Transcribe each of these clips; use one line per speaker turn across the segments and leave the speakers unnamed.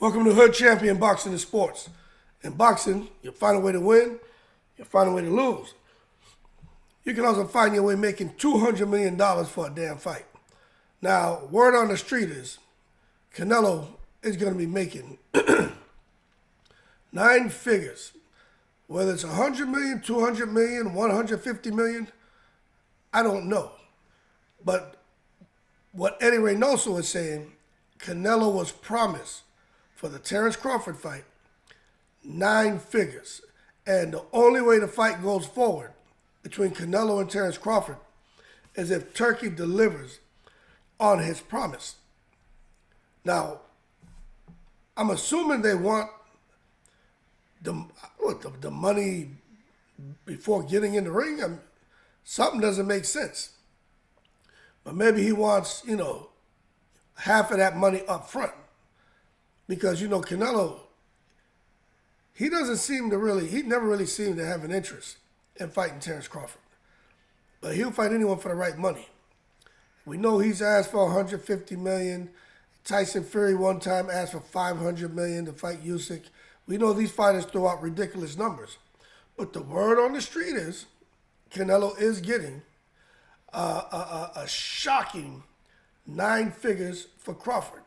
Welcome to Hood Champion Boxing and Sports. In boxing, you find a way to win, you find a way to lose. You can also find your way making $200 million for a damn fight. Now, word on the street is Canelo is going to be making nine figures. Whether it's $100 million, $200 million, $150 million, I don't know. But what Eddie Reynoso is saying, Canelo was promised for the Terence Crawford fight, nine figures. And the only way the fight goes forward between Canelo and Terence Crawford is if Turkey delivers on his promise. Now, I'm assuming they want the money before getting in the ring. Something doesn't make sense. But maybe he wants, half of that money up front. Because, Canelo, he never really seemed to have an interest in fighting Terence Crawford. But he'll fight anyone for the right money. We know he's asked for $150 million. Tyson Fury one time asked for $500 million to fight Usyk. We know these fighters throw out ridiculous numbers. But the word on the street is Canelo is getting a shocking nine figures for Crawford.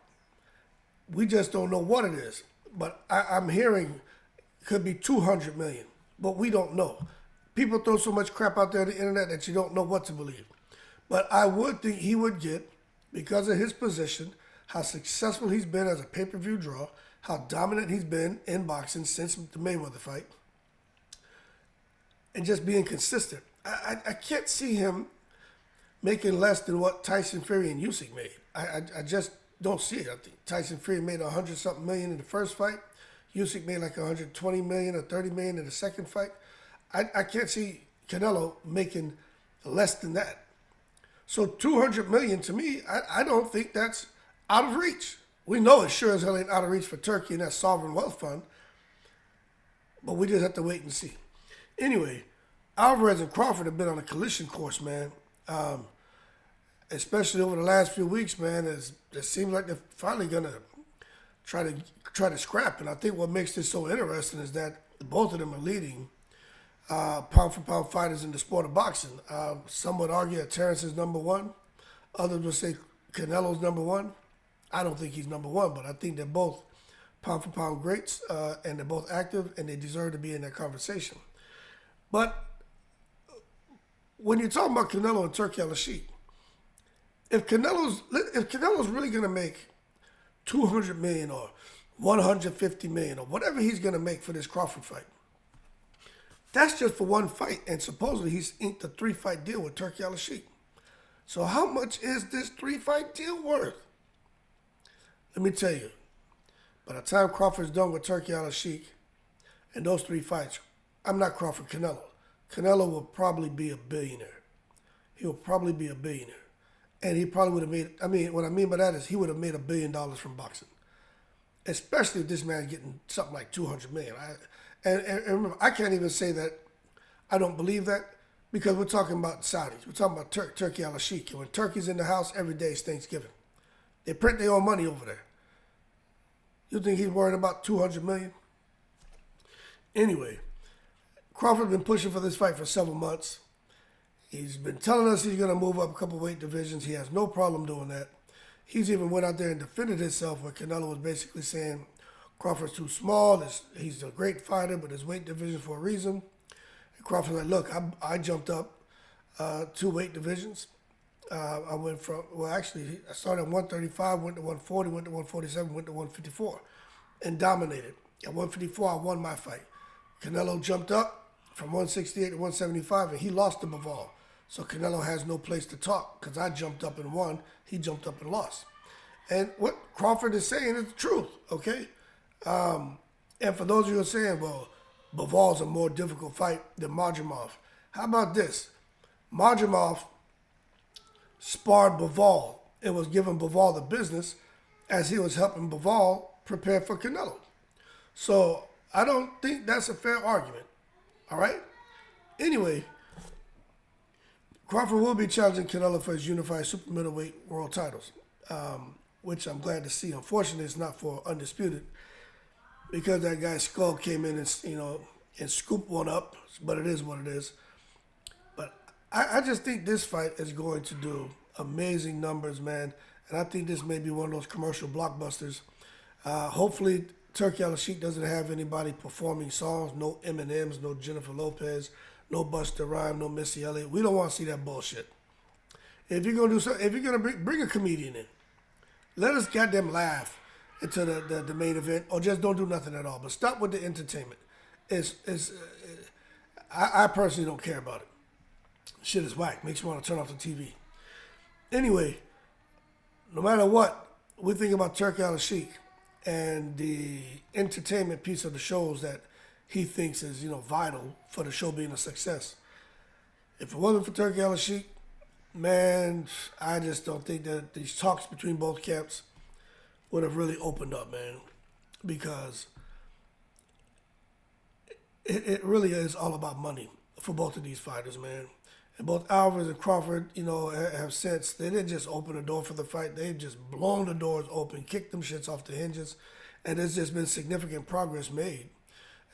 We just don't know what it is. But I'm hearing it could be $200 million. But we don't know. People throw so much crap out there on the internet that you don't know what to believe. But I would think he would get, because of his position, how successful he's been as a pay-per-view draw, how dominant he's been in boxing since the Mayweather fight, and just being consistent. I can't see him making less than what Tyson Fury and Usyk made. I just don't see it. I think Tyson Fury made $100-something million in the first fight. Usyk made like $120 million or $30 million in the second fight. I can't see Canelo making less than that. So $200 million to me, I don't think that's out of reach. We know it sure as hell ain't out of reach for Turkey and that sovereign wealth fund. But we just have to wait and see. Anyway, Alvarez and Crawford have been on a collision course, man. Especially over the last few weeks, man. It seems like they're finally gonna try to scrap. And I think what makes this so interesting is that both of them are leading pound for pound fighters in the sport of boxing. Some would argue that Terence is number one. Others would say Canelo's number one. I don't think he's number one, but I think they're both pound for pound greats, and they're both active, and they deserve to be in that conversation. But when you're talking about Canelo and Turkey Al-Sheikh, if Canelo's really going to make $200 million or $150 million or whatever he's going to make for this Crawford fight, that's just for one fight, and supposedly he's inked a 3-fight deal with Turkey Al-Sheikh. So how much is this 3-fight deal worth? Let me tell you, by the time Crawford's done with Turkey Al-Sheikh and those 3 fights, I'm not Crawford, Canelo. Canelo will probably be a billionaire. He will probably be a billionaire. And he probably would have made, what I mean by that is he would have made $1 billion from boxing. Especially if this man's getting something like $200 million. And remember, I can't even say that I don't believe that because we're talking about Saudis. We're talking about Turkey Al-Sheikh. And when Turkey's in the house, every day is Thanksgiving. They print their own money over there. You think he's worried about $200 million? Anyway, Crawford's been pushing for this fight for several months. He's been telling us he's going to move up a couple weight divisions. He has no problem doing that. He's even went out there and defended himself where Canelo was basically saying Crawford's too small. He's a great fighter, but his weight division for a reason. And Crawford's like, look, I jumped up 2 weight divisions. I went from, I started at 135, went to 140, went to 147, went to 154, and dominated. At 154, I won my fight. Canelo jumped up from 168 to 175, and he lost to Bivol. So Canelo has no place to talk because I jumped up and won. He jumped up and lost. And what Crawford is saying is the truth, okay? And for those of you who are saying, well, Bivol's a more difficult fight than Madrimov. How about this? Madrimov sparred Bivol and was giving Bivol the business as he was helping Bivol prepare for Canelo. So I don't think that's a fair argument, all right? Anyway, Crawford will be challenging Canelo for his unified super middleweight world titles. which I'm glad to see. Unfortunately, it's not for undisputed because that guy Skull came in and and scooped one up. But it is what it is. But I just think this fight is going to do amazing numbers, man. And I think this may be one of those commercial blockbusters. Hopefully, Turkey Al-Sheikh doesn't have anybody performing songs. No Eminems, no Jennifer Lopez, no Busta Rhymes, no Missy Elliott. We don't want to see that bullshit. If you're gonna do something, if you're gonna bring a comedian in, let us goddamn laugh into the main event, or just don't do nothing at all. But stop with the entertainment. I personally don't care about it. Shit is whack. Makes you want to turn off the TV. Anyway, no matter what we think about Turkey Al-Sheikh and the entertainment piece of the shows that he thinks is vital for the show being a success. If it wasn't for Turkey Al-Sheikh, man, I just don't think that these talks between both camps would have really opened up, man, because it really is all about money for both of these fighters, man. And both Alvarez and Crawford, have since, they didn't just open the door for the fight. They've just blown the doors open, kicked them shits off the hinges, and there's just been significant progress made.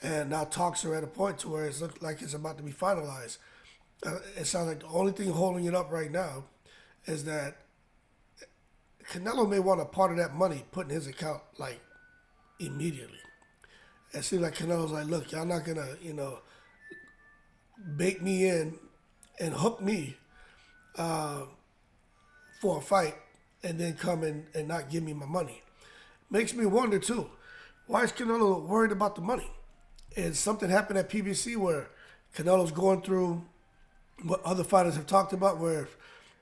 And now talks are at a point to where it looks like it's about to be finalized. It sounds like the only thing holding it up right now is that Canelo may want a part of that money put in his account, like, immediately. It seems like Canelo's like, look, y'all not going to, bait me in and hook me for a fight and then come in and not give me my money. Makes me wonder, too, why is Canelo worried about the money? Is something happened at PBC where Canelo's going through what other fighters have talked about, where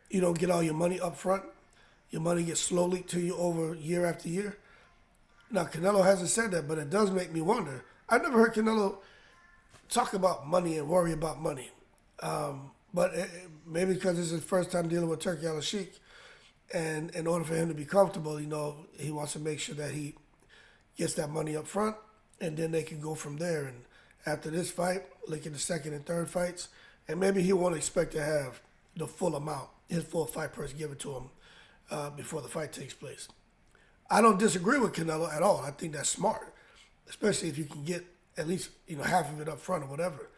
you don't get all your money up front, your money gets slowly to you over year after year? Now, Canelo hasn't said that, but it does make me wonder. I've never heard Canelo talk about money and worry about money. But maybe because it's his first time dealing with Turkey Al-Sheikh, and in order for him to be comfortable, he wants to make sure that he gets that money up front, and then they can go from there. And after this fight, look at the second and third fights, and maybe he won't expect to have the full amount, his full fight purse given to him before the fight takes place. I don't disagree with Canelo at all. I think that's smart, especially if you can get at least half of it up front or whatever.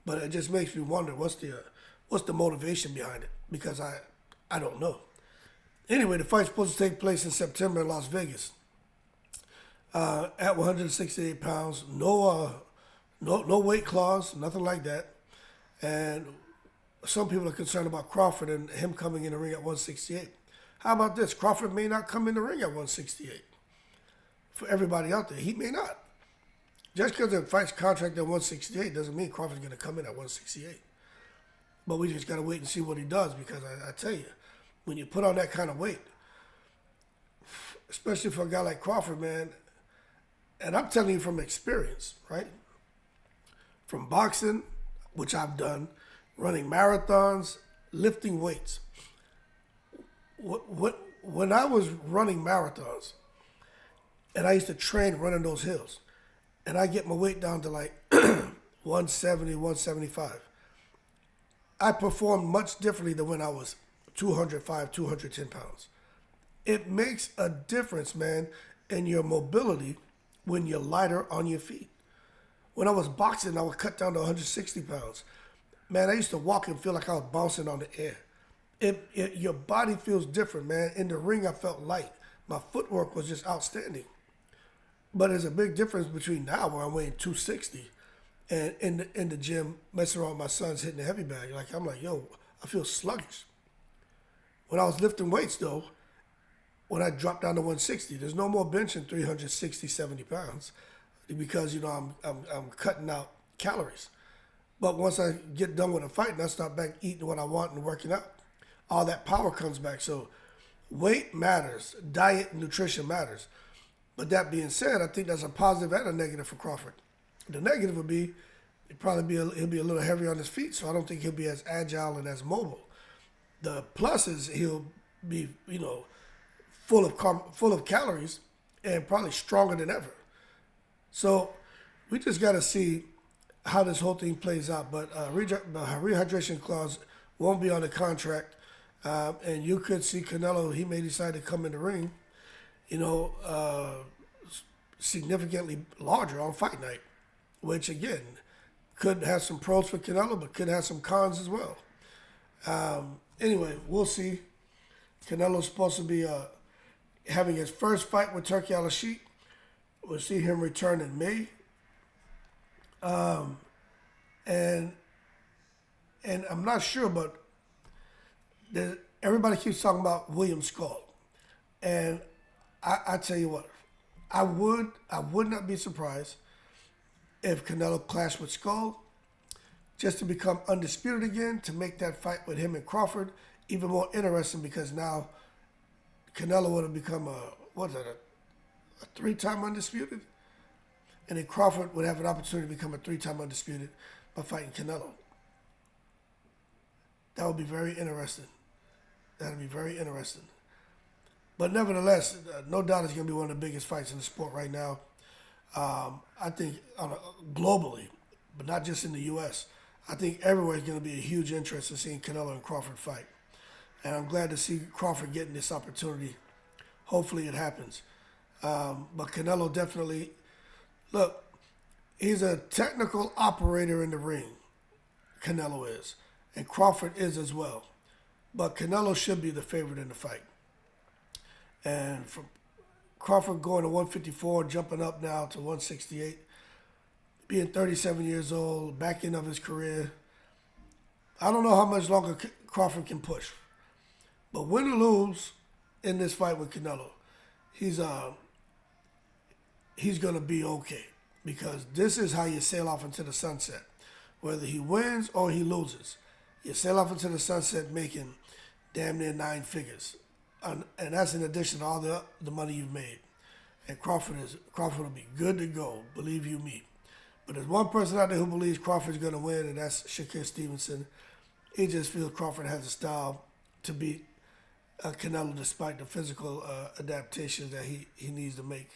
But it just makes me wonder what's the motivation behind it, because I don't know. Anyway, the fight's supposed to take place in September in Las Vegas. At 168 pounds, no weight clause, nothing like that. And some people are concerned about Crawford and him coming in the ring at 168. How about this? Crawford may not come in the ring at 168. For everybody out there, he may not. Just because the fight's contract at 168 doesn't mean Crawford's going to come in at 168. But we just got to wait and see what he does, because I tell you, when you put on that kind of weight, especially for a guy like Crawford, man, and I'm telling you from experience, right? From boxing, which I've done, running marathons, lifting weights. When I was running marathons, and I used to train running those hills, and I get my weight down to like 170, 175, I performed much differently than when I was 205, 210 pounds. It makes a difference, man, in your mobility when you're lighter on your feet. When I was boxing, I would cut down to 160 pounds. Man, I used to walk and feel like I was bouncing on the air. Your body feels different, man. In the ring, I felt light. My footwork was just outstanding. But there's a big difference between now, where I'm weighing 260, and in the gym, messing around with my sons hitting the heavy bag. I'm like, yo, I feel sluggish. When I was lifting weights, though, when I dropped down to 160, there's no more benching 360, 70 pounds, because, I'm cutting out calories. But once I get done with a fight and I start back eating what I want and working out, all that power comes back. So weight matters. Diet and nutrition matters. But that being said, I think that's a positive and a negative for Crawford. The negative would be he'll be a little heavier on his feet, so I don't think he'll be as agile and as mobile. The plus is he'll be, full of calories and probably stronger than ever. So we just got to see how this whole thing plays out. But rehydration clause won't be on the contract, and you could see Canelo. He may decide to come in the ring you know, significantly larger on fight night, which again could have some pros for Canelo, but could have some cons as well. Anyway, we'll see. Canelo's supposed to be having his first fight with Turki Al-Sheikh. We'll see him return in May. And I'm not sure, but everybody keeps talking about William Skull. And I tell you what, I would not be surprised if Canelo clashed with Skull just to become undisputed again, to make that fight with him and Crawford even more interesting, because now Canelo would have become a three-time undisputed, and then Crawford would have an opportunity to become a three-time undisputed by fighting Canelo. That would be very interesting. That would be very interesting. But nevertheless, no doubt it's going to be one of the biggest fights in the sport right now. I think globally, but not just in the U.S., I think everywhere is going to be a huge interest in seeing Canelo and Crawford fight. And I'm glad to see Crawford getting this opportunity. Hopefully it happens. But Canelo definitely, look, he's a technical operator in the ring. Canelo is. And Crawford is as well. But Canelo should be the favorite in the fight. And from Crawford going to 154, jumping up now to 168, being 37 years old, back end of his career, I don't know how much longer Crawford can push. But win or lose in this fight with Canelo, he's going to be okay, because this is how you sail off into the sunset. Whether he wins or he loses, you sail off into the sunset making damn near 9 figures. And that's in addition to all the money you've made. And Crawford will be good to go, believe you me. But there's one person out there who believes Crawford's going to win, and that's Shakur Stevenson. He just feels Crawford has a style to beat Canelo despite the physical adaptations that he needs to make.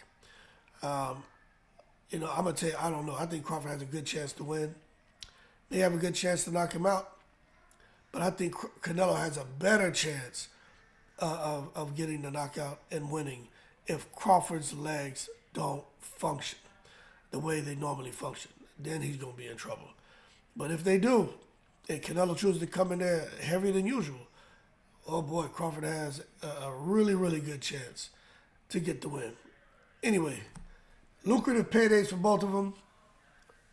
I'm going to tell you, I don't know. I think Crawford has a good chance to win. They have a good chance to knock him out. But I think Canelo has a better chance of getting the knockout and winning if Crawford's legs don't function the way they normally function. Then he's going to be in trouble. But if they do, and Canelo chooses to come in there heavier than usual, oh boy, Crawford has a really, really good chance to get the win. Anyway, lucrative paydays for both of them.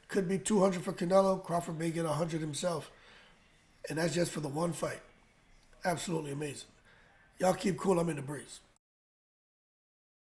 Could be $200 for Canelo. Crawford may get $100 himself. And that's just for the one fight. Absolutely amazing. Y'all keep cool. I'm in the breeze.